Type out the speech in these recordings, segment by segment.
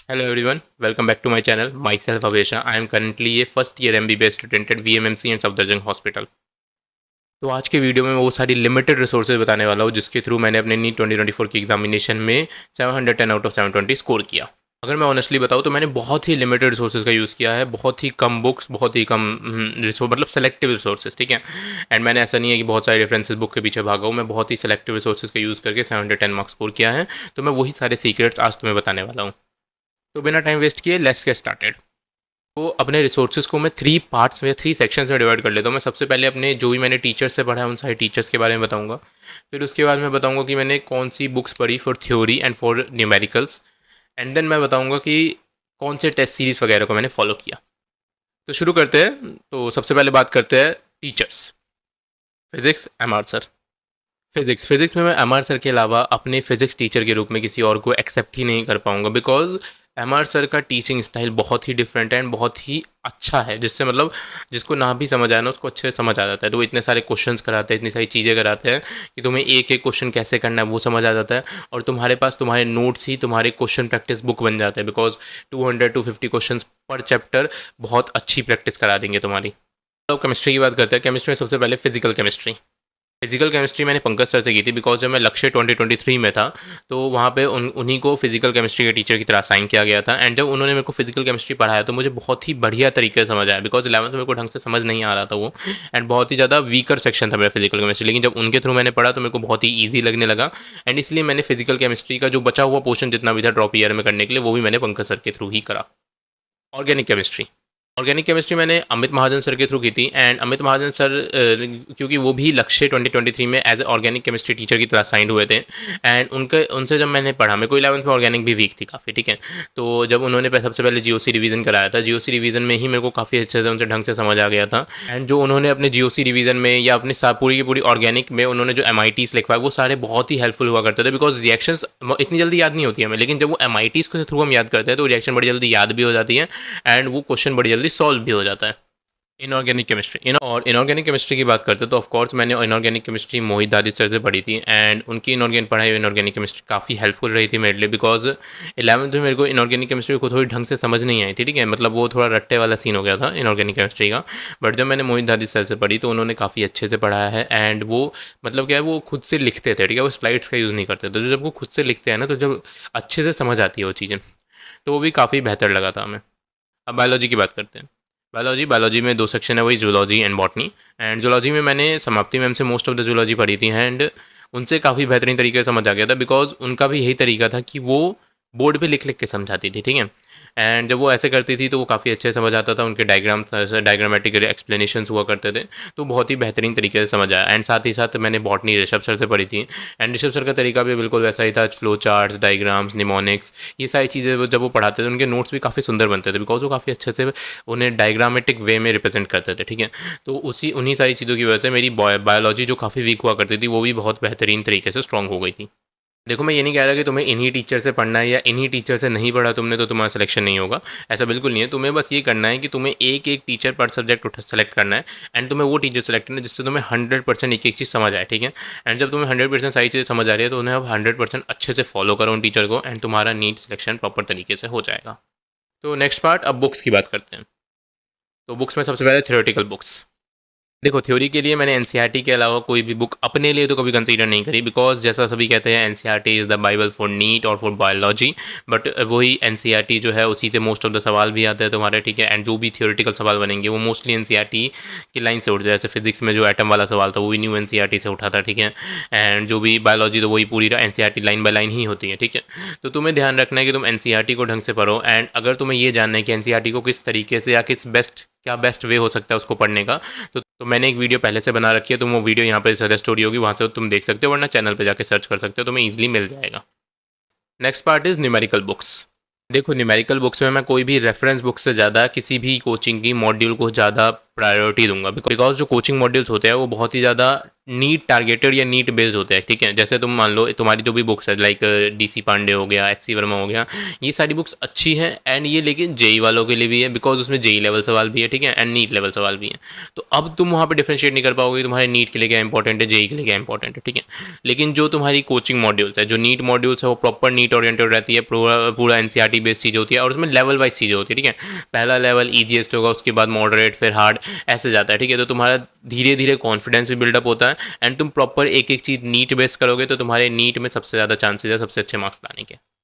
Hello everyone, welcome back to my channel. Myself Avesha. I am currently a first year MBBS student at VMMC and Safdarjung Hospital. तो आज के video में मैं वो सारी limited resources बताने वाला हूँ जिसके थ्रू मैंने अपने नीट 2024 की एग्जामिनेशन में 710 आउट ऑफ 720 स्कोर किया। अगर मैं ऑनेस्टली बताऊँ तो मैंने बहुत ही लिमिटेड रिसोर्सेज का यूज़ किया है, बहुत ही कम बुक्स, बहुत ही कम रिसोर्स, मतलब सेलेक्टिव रिसोर्सेज, ठीक है। एंड मैंने ऐसा नहीं है कि बहुत सारे रेफरेंसेज बुक के पीछे भागा हूँ, मैं बहुत ही सेलेक्टिव रिसोर्सेज का यूज़ करके 710 मार्क्स स्कोर किया है। तो मैं वही सारे सीक्रेट्स आज तुम्हें बताने वाला हूँ। तो बिना टाइम वेस्ट किए लेट्स गेट स्टार्टेड। तो अपने रिसोर्सेज को मैं 3 पार्ट्स में, 3 सेक्शंस में डिवाइड कर लेता हूँ। मैं सबसे पहले अपने जो भी मैंने टीचर्स से पढ़ा है उन सारे टीचर्स के बारे में बताऊँगा। फिर उसके बाद मैं बताऊँगा कि मैंने कौन सी बुक्स पढ़ी for theory and for numericals. And then मैं बताऊँगा कि कौन से टेस्ट सीरीज़ वगैरह को मैंने फॉलो किया। तो शुरू करते हैं। तो सबसे पहले बात करते हैं teachers. Physics M R sir. Physics में मैं एम आर सर के अलावा अपने फिज़िक्स टीचर के रूप में किसी और को एक्सेप्ट ही नहीं कर पाऊँगा, बिकॉज़ एम आर सर का टीचिंग स्टाइल बहुत ही डिफरेंट है एंड बहुत ही अच्छा है, जिससे मतलब जिसको ना भी समझ आए ना उसको अच्छे से समझ आ जाता है। तो वो इतने सारे क्वेश्चंस कराते हैं, इतनी सारी चीज़ें कराते हैं कि तुम्हें एक एक क्वेश्चन कैसे करना है वो समझ आ जाता है। और तुम्हारे पास तुम्हारे नोट्स ही तुम्हारे क्वेश्चन प्रैक्टिस बुक बन जाते हैं, बिकॉज 200 to 50 क्वेश्चन पर चैप्टर बहुत अच्छी प्रैक्टिस करा देंगे तुम्हारी। तो केमिस्ट्री की बात करते हैं। केमिस्ट्री में सबसे पहले फिजिकल केमिस्ट्री मैंने पंकज सर से की थी, बिकॉज जब मैं लक्ष्य 2023 में था तो वहाँ पे उन्हीं को फिजिकल केमिस्ट्री के टीचर की तरह असाइन किया गया था। एंड जब उन्होंने मेरे को फिजिकल केमिस्ट्री पढ़ाया तो मुझे बहुत ही बढ़िया तरीके से समझ आया, बिकॉज 11th में मेरे को ढंग से समझ नहीं आ रहा था वो, एंड बहुत ही ज़्यादा वीकर सेक्शन था मेरा फिजिकल केमिस्ट्री। लेकिन जब उनके थ्रू मैंने पढ़ा तो मेरे को बहुत ही ईजी लगने लगा, एंड इसलिए मैंने फिजिकल केमिस्ट्री का जो बचा हुआ पोर्शन जितना भी था ड्रॉप ईयर में करने के लिए वो भी मैंने पंकज सर के थ्रू ही करा। ऑर्गेनिक केमिस्ट्री मैंने अमित महाजन सर के थ्रू की थी। एंड अमित महाजन सर क्योंकि वो भी लक्ष्य 2023 में as a organic chemistry teacher की तरह साइंड हुए थे, एंड उनसे जब मैंने पढ़ा, मेरे को 11th में ऑर्गेनिक भी वीक थी काफ़ी, ठीक है। तो जब उन्होंने सबसे पहले जीओसी रिवीजन कराया था, जीओसी रिवीजन में ही मेरे को काफ़ी अच्छे से उनसे ढंग से समझ आ गया था। एंड जो उन्होंने अपने जीओसी रिवीजन में या अपनी पूरी की पूरी ऑर्गेनिक में उन्होंने जो MITs लिखवाए वो सारे बहुत ही हेल्पफुल हुआ करते थे, बिकॉज रिएक्शंस इतनी जल्दी याद नहीं होती है हमें, लेकिन जब वो MITs के थ्रू हम याद करते हैं तो रिएक्शन बड़ी जल्दी याद भी हो जाती है एंड वो क्वेश्चन बड़ी जल्दी सॉल्व भी हो जाता है। इनऑर्गेनिक केमिस्ट्री की बात करते हैं तो ऑफकोर्स मैंने इनऑर्गेनिक केमिस्ट्री मोहित दादी सर से पढ़ी थी। एंड उनकी इनऑर्गेनिक केमिस्ट्री काफ़ी हेल्पफुल रही थी मेरे लिए, बिकॉज 11th में मेरे को इनऑर्गेनिक केमिस्ट्री को थोड़ी ढंग से समझ नहीं आई थी, ठीक है। मतलब वो थोड़ा रट्टे वाला सीन हो गया था इनऑर्गेनिक केमिस्ट्री का। बट जब मैंने मोहित दादी सर से पढ़ी तो उन्होंने काफ़ी अच्छे से पढ़ाया है। एंड वो मतलब क्या है, वो खुद से लिखते थे, ठीक है, वो स्लाइड्स का यूज़ नहीं करते थे। तो जब वो खुद से लिखते हैं ना तो जब अच्छे से समझ आती है वो चीज़ें, तो वो भी काफ़ी बेहतर लगा था हमें। अब बायोलॉजी की बात करते हैं। बायोलॉजी में 2 सेक्शन है, वही zoology and botany. And zoology में मैंने समाप्ति मैम से मोस्ट ऑफ द जूलॉजी पढ़ी थी। एंड उनसे काफ़ी बेहतरीन तरीके से समझ आ गया था, बिकॉज उनका भी यही तरीका था कि वो बोर्ड पे लिख लिख के समझाती थी, ठीक है। एंड जब वो ऐसे करती थी तो वो काफ़ी अच्छे से समझ आता था, उनके डायग्रामेटिक एक्सप्लेनेशंस हुआ करते थे, तो बहुत ही बेहतरीन तरीके से समझ आया। एंड साथ ही साथ मैंने बॉटनी ऋषभ सर से पढ़ी थी। एंड ऋषभ सर का तरीका भी बिल्कुल वैसा ही था, फ्लो चार्ट्स, डायग्राम्स, निमोनिक्स, ये सारी चीज़ें जब वो पढ़ाते थे उनके नोट्स भी काफ़ी सुंदर बनते थे, बिकॉज वो काफ़ी अच्छे से उन्हें डायग्रामेटिक वे में रिप्रेजेंट करते थे, ठीक है। तो उन्हीं सारी चीज़ों की वजह से मेरी बायोलॉजी जो काफ़ी वीक हुआ करती थी वो भी बहुत बेहतरीन तरीके से स्ट्रॉन्ग हो गई थी। देखो, मैं ये नहीं कह रहा कि तुम्हें इन्हीं टीचर से पढ़ना है या इन्हीं टीचर से नहीं पढ़ा तुमने तो तुम्हारा सिलेक्शन नहीं होगा, ऐसा बिल्कुल नहीं है। तुम्हें बस ये करना है कि तुम्हें एक एक टीचर पर सब्जेक्ट सेलेक्ट करना है, एंड तुम्हें वो टीचर सेलेक्ट करना है जिससे तुम्हें 100% एक एक चीज़ समझ आए, ठीक है। एंड जब तुम्हें 100% सारी चीज़ें समझ आ रही है तो उन्हें अब 100% अच्छे से फॉलो करो उन टीचर को, एंड तुम्हारा नीट सिलेक्शन प्रॉपर तरीके से हो जाएगा। तो नेक्स्ट पार्ट, अब बुक्स की बात करते हैं। तो बुक्स में सबसे पहले थ्योरेटिकल बुक्स। देखो, थ्योरी के लिए मैंने एनसीईआरटी के अलावा कोई भी बुक अपने लिए तो कभी कंसीडर नहीं करी, बिकॉज जैसा सभी कहते हैं NCERT is the Bible for NEET और फॉर बायोलॉजी। बट वही एनसीईआरटी जो है उसी से मोस्ट ऑफ द सवाल भी आते हैं तुम्हारे, ठीक है। एंड जो भी थ्योरेटिकल सवाल बनेंगे वो मोस्टली एनसीईआरटी की लाइन से उठते हैं। जैसे फिजिक्स में जो एटम वाला सवाल था वो भी न्यू एनसीईआरटी से उठा था, ठीक है। एंड जो भी बायोलॉजी तो वही पूरी एनसीईआरटी लाइन बाय लाइन ही होती है, ठीक है। तो तुम्हें ध्यान रखना है कि तुम एनसीईआरटी को ढंग से पढ़ो। एंड अगर तुम्हें ये जानना है कि एनसीईआरटी को किस तरीके से या क्या बेस्ट वे हो सकता है उसको पढ़ने का, तो मैंने एक वीडियो पहले से बना रखी है, तुम वो वीडियो यहाँ पे सजेस्ट स्टोरी होगी, वहाँ से तुम देख सकते हो, वरना चैनल पे जाके सर्च कर सकते हो, तुम्हें ईजिली मिल जाएगा। Next part is numerical books. देखो, न्यूमेरिकल बुक्स में मैं कोई भी रेफरेंस बुक से ज़्यादा किसी भी कोचिंग की मॉड्यूल को ज़्यादा प्रायोरिटी दूंगा, बिकॉज जो कोचिंग मॉड्यूल्स होते हैं वो बहुत ही ज़्यादा नीट टारगेटेड या नीट बेस्ड होते हैं, ठीक है। जैसे तुम मान लो तुम्हारी जो भी बुक्स है लाइक डीसी पांडे हो गया, एचसी वर्मा हो गया, ये सारी बुक्स अच्छी हैं एंड ये लेकिन जेई वालों के लिए भी है बिकॉज उसमें जेई लेवल सवाल भी है, ठीक है, एंड नीट लेवल सवाल भी है। तो अब तुम वहाँ पे डिफरेंशिएट नहीं कर पाओगे तुम्हारे नीट के लिए क्या इंपॉर्टेंट है, जेई के लिए क्या इंपॉर्टेंट है, ठीक है। लेकिन जो तुम्हारी कोचिंग मॉड्यूल्स है, जो नीट मॉड्यूल्स है, वो प्रॉपर नीट ओरिएंटेड रहती है, पूरा पूरा एनसीईआरटी बेस्ड चीज़ होती है और उसमें लेवल वाइज चीज़ें होती है, ठीक है। पहला लेवल ईजीएस्ट होगा, उसके बाद मॉडरेट, फिर हार्ड, ऐसे जाता है, ठीक है। तो तुम्हारा धीरे धीरे कॉन्फिडेंस भी बिल्डअप होता है एंड तुम प्रॉपर एक एक चीज़ नीट बेस्ड करोगे तो तुम्हारे नीट में सबसे ज़्यादा चांसेस है सबसे अच्छे मार्क्स लाने के।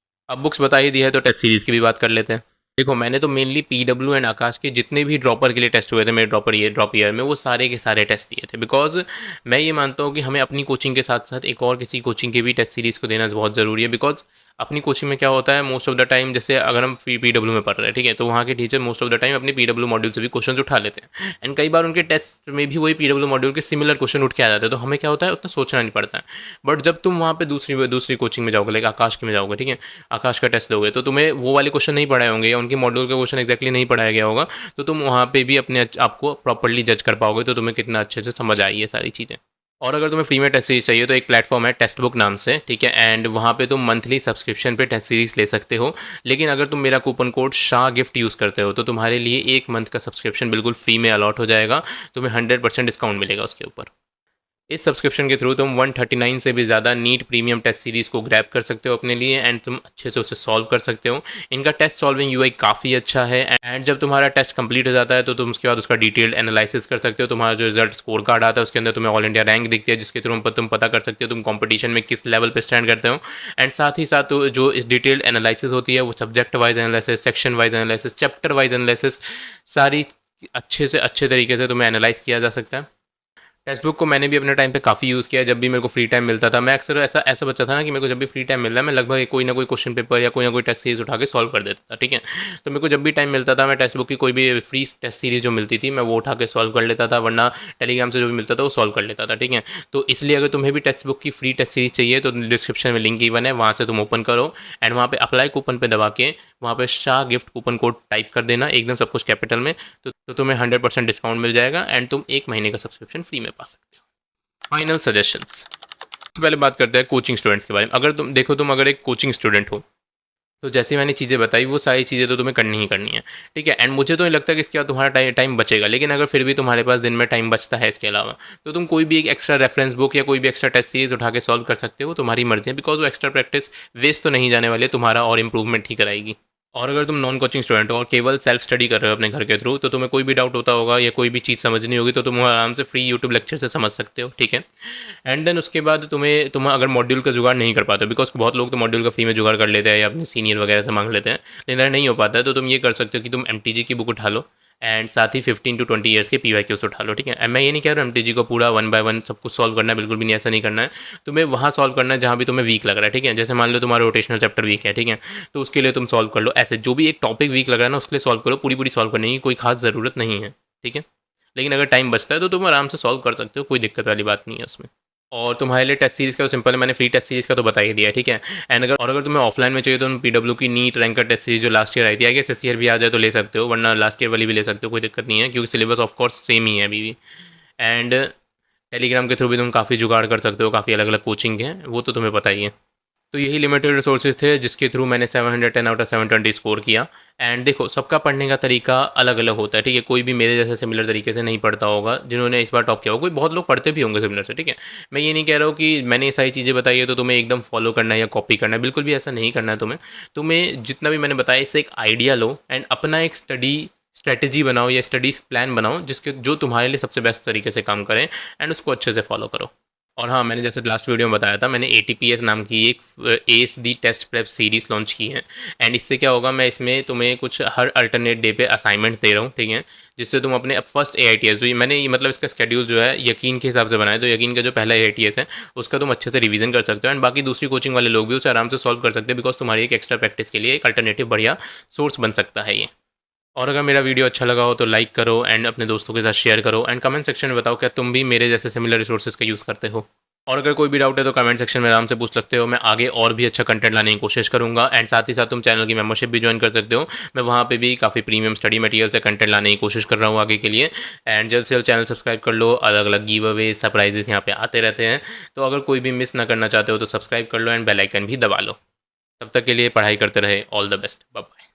अब बुक्स बता ही दी है तो टेस्ट सीरीज़ की भी बात कर लेते हैं। देखो मैंने तो मेनली पीडब्ल्यू एंड आकाश के जितने भी ड्रॉपर के लिए टेस्ट हुए थे मेरे ड्रॉप ईयर में, वो सारे के सारे टेस्ट दिए थे बिकॉज मैं ये मानता हूँ कि हमें अपनी कोचिंग के साथ साथ एक और किसी कोचिंग के भी टेस्ट सीरीज़ को देना बहुत ज़रूरी है। बिकॉज अपनी कोचिंग में क्या होता है मोस्ट ऑफ द टाइम, जैसे अगर हम पीडब्ल्यू में पढ़ रहे हैं, ठीक है, तो वहाँ के teacher most of the time अपनी पीडब्ल्यू मॉड्यूल से भी क्वेश्चन उठा लेते हैं एंड कई बार उनके टेस्ट में भी वही पीडब्ल्यू मॉड्यूल के सिमिलर क्वेश्चन उठ के आ जाते हैं। तो हमें क्या होता है उतना सोचना नहीं पड़ता है। बट जब तुम वहाँ पे दूसरी कोचिंग में जाओगे, लाइक आकाश के में जाओगे, ठीक है, आकाश का टेस्ट दोगे तो तुम्हें वो वाले क्वेश्चन नहीं पढ़ाए होंगे या उनके मॉड्यूल का क्वेश्चन एक्जैक्टली नहीं पढ़ाया गया होगा, तो तुम वहाँ पे भी अपने आपको प्रॉपरली जज कर पाओगे, तो तुम्हें कितना अच्छे से समझ आई है सारी चीज़ें। और अगर तुम्हें फ्री में टेस्ट सीरीज चाहिए तो एक प्लेटफॉर्म है टेस्ट बुक नाम से, ठीक है, एंड वहाँ पे तुम मंथली सब्सक्रिप्शन पे टेस्ट सीरीज ले सकते हो। लेकिन अगर तुम मेरा coupon code Shah gift use करते हो तो तुम्हारे लिए 1 मंथ का सब्सक्रिप्शन बिल्कुल फ्री में अलॉट हो जाएगा, तुम्हें 100% डिस्काउंट मिलेगा उसके ऊपर। इस सब्सक्रिप्शन के थ्रू तुम 139 से भी ज़्यादा नीट प्रीमियम टेस्ट सीरीज़ को ग्रैब कर सकते हो अपने लिए एंड तुम अच्छे से उसे सॉल्व कर सकते हो। इनका टेस्ट सॉल्विंग यूआई काफ़ी अच्छा है एंड जब तुम्हारा टेस्ट कंप्लीट हो जाता है तो तुम उसके बाद उसका डिटेल्ड एनालिसिस कर सकते हो। तुम्हारा जो रिजल्ट स्कोर कार्ड आता है उसके अंदर तुम्हें ऑल इंडिया रैंक दिखती है जिसके थ्रू तुम पता कर सकते हो तुम कॉम्पिटिशन में किस लेवल पर स्टैंड करते हो। एंड साथ ही साथ जो इस डिटेल्ड एनालिसिस होती है वो subject wise analysis, section wise analysis, chapter wise analysis, सारी अच्छे से अच्छे तरीके से तुम्हें एनालाइज किया जा सकता है। टेक्स्ट बुक को मैंने भी अपने टाइम पे काफ़ी यूज़ किया है। जब भी मेरे को फ्री टाइम मिलता था, मैं अक्सर ऐसा ऐसा बच्चा था ना कि मेरे को जब भी फ्री टाइम मिल रहा है मैं लगभग कोई ना कोई क्वेश्चन पेपर या कोई ना कोई टेस्ट सीरीज उठा के सॉल्व कर देता था, ठीक है। तो मेरे को जब भी टाइम मिलता था मैं टेक्स्ट बुक की कोई भी फ्री टेस्ट सीरीज जो मिलती थी मैं वो उठा के सॉल्व कर लेता था, वरना टेलीग्राम से जो भी मिलता था वो सॉल्व कर लेता था, ठीक है। तो इसलिए अगर तुम्हें भी टेक्स्ट बुक की फ्री टेस्ट सीरीज चाहिए तो डिस्क्रिप्शन में लिंक गिवन है, वहाँ से तुम ओपन करो एंड वहाँ पे अप्लाई कूपन पे दबा के वहाँ पे Shah gift coupon code type कर देना, एकदम सब कुछ कैपिटल में, तो तुम्हें 100% डिस्काउंट मिल जाएगा एंड तुम 1 महीने का सब्सक्रिप्शन फ्री में पा सकते हो। फाइनल सजेशंस, सबसे पहले बात करते हैं कोचिंग स्टूडेंट्स के बारे में। अगर तुम देखो, तुम अगर एक कोचिंग स्टूडेंट हो तो जैसे मैंने चीज़ें बताई वो सारी चीज़ें तो तुम्हें करनी ही करनी है, ठीक है। एंड मुझे तो नहीं लगता कि इसके बाद तुम्हारा टाइम बचेगा, लेकिन अगर फिर भी तुम्हारे पास दिन में टाइम बचता है इसके अलावा तो तुम कोई भी एक एक्स्ट्रा रेफरेंस बुक या कोई भी एक्स्ट्रा टेस्ट सीरीज उठा के सॉल्व कर सकते हो, तुम्हारी मर्जी है। बिकॉज वो एक्स्ट्रा प्रैक्टिस वेस्ट तो नहीं जाने वाली, तुम्हारा और इंप्रूवमेंट ही कराएगी। और अगर तुम नॉन कोचिंग स्टूडेंट हो और केवल सेल्फ स्टडी कर रहे हो अपने घर के थ्रू, तो तुम्हें कोई भी डाउट होता होगा या कोई भी चीज़ समझनी होगी तो तुम आराम से फ्री यूट्यूब लेक्चर से समझ सकते हो, ठीक है। एंड देन उसके बाद तुम अगर मॉड्यूल का जुगाड़ नहीं कर पाते, बिकॉज बहुत लोग तो मॉड्यूल का फ्री में जुगाड़ कर लेते हैं या अपने सीनियर वगैरह से मांग लेते हैं, लेकिन अगर नहीं हो पाता है तो तुम ये कर सकते हो कि तुम एमटीजी की बुक उठा लो एंड साथ ही 15 to 20 ईयर्स के पीवाईक्यूज उठा लो, ठीक है। मैं ये नहीं कह रहा हूँ एमटीजी को पूरा 1 by 1 सब कुछ सॉल्व करना है, बिल्कुल भी नहीं, ऐसा नहीं करना है। तुम्हें वहाँ सॉल्व करना है जहाँ भी तुम्हें वीक लग रहा है, ठीक है। जैसे मान लो तुम्हारा रोटेशनल चैप्टर वीक है, ठीक है, तो उसके लिए तुम सॉल्व कर लो। ऐसे जो भी एक टॉपिक वीक लग रहा है ना उसके लिए सॉल्व करो, पूरी पूरी सॉल्व करने की कोई खास ज़रूरत नहीं है, ठीक है। लेकिन अगर टाइम बचता है तो तुम आराम से सॉल्व कर सकते हो, कोई दिक्कत वाली बात नहीं है उसमें। और तुम्हारे लिए टेस्ट सीरीज़ का तो सिंपल है, मैंने फ्री टेस्ट सीरीज़ का तो बता ही दिया है, ठीक है। एंड अगर तुम्हें ऑफलाइन में चाहिए तो तुम पीडब्ल्यू की नीट रैंकर टेस्ट सीरीज जो लास्ट ईयर आई थी, आगे इस ईयर भी आ जाए तो ले सकते हो, वरना लास्ट ईयर वाली भी ले सकते हो, कोई दिक्कत नहीं है क्योंकि सिलेबस ऑफ कोर्स सेम ही है अभी भी। एंड टेलीग्राम के थ्रू भी तुम काफ़ी जुगाड़ कर सकते हो, काफ़ी अलग अलग कोचिंग हैं, वो तो तुम्हें पता ही है। तो यही लिमिटेड रिसोर्सेज थे जिसके थ्रू मैंने 710 आउट ऑफ 720 स्कोर किया। एंड देखो सबका पढ़ने का तरीका अलग अलग होता है, ठीक है। कोई भी मेरे जैसे सिमिलर तरीके से नहीं पढ़ता होगा जिन्होंने इस बार टॉप किया होगा, कोई बहुत लोग पढ़ते भी होंगे सिमिलर से, ठीक है। मैं ये नहीं कह रहा हूँ कि मैंने ये सारी चीज़ें बताई है तो तुम्हें एकदम फॉलो करना है या कॉपी करना है, बिल्कुल भी ऐसा नहीं करना है तुम्हें जितना भी मैंने बताया इससे एक आइडिया लो एंड अपना एक स्ट्रेटजी बनाओ या स्टडीज प्लान बनाओ जिसके जो तुम्हारे लिए सबसे बेस्ट तरीके से काम करें एंड उसको अच्छे से फॉलो करो। और हाँ, मैंने जैसे लास्ट वीडियो में बताया था, मैंने ATPS नाम की एक एस दी टेस्ट प्रेप सीरीज़ लॉन्च की है। एंड इससे क्या होगा, मैं इसमें तुम्हें कुछ हर अल्टरनेट डे पे असाइनमेंट्स दे रहा हूँ, ठीक है, जिससे तुम अपने अब फर्स्ट AITS जो मैंने मतलब इसका स्केड्यूल जो है यकीन के हिसाब से बनाया, तो यकीन का जो पहला AITS है उसका तुम अच्छे से रिवीजन कर सकते हो एंड बाकी दूसरी कोचिंग वाले लोग भी उसे आराम से सॉल्व कर सकते हैं, बिकॉज तुम्हारी एक एक्स्ट्रा प्रैक्टिस के लिए एक अल्टरनेटिव बढ़िया सोर्स बन सकता है ये। और अगर मेरा वीडियो अच्छा लगा हो तो लाइक करो एंड अपने दोस्तों के साथ शेयर करो एंड कमेंट सेक्शन में बताओ क्या तुम भी मेरे जैसे सिमिलर रिसोर्सेज का यूज़ करते हो। और अगर कोई भी डाउट है तो कमेंट सेक्शन में आराम से पूछ सकते हो, मैं आगे और भी अच्छा कंटेंट लाने की कोशिश करूँगा। एंड साथ ही साथ तुम चैनल की मेंबरशिप भी ज्वाइन कर सकते हो, मैं वहाँ पे भी काफ़ी प्रीमियम स्टडी मटेरियल से कंटेंट लाने की कोशिश कर रहा हूँ आगे के लिए। एंड जल्द से जल्द चैनल सब्सक्राइब कर लो, अलग अलग गिव अवे सरप्राइजेस यहाँ पे आते रहते हैं, तो अगर कोई भी मिस ना करना चाहते हो तो सब्सक्राइब कर लो एंड बेल आइकन भी दबा लो। तब तक के लिए पढ़ाई करते रहे, all the best, bye bye.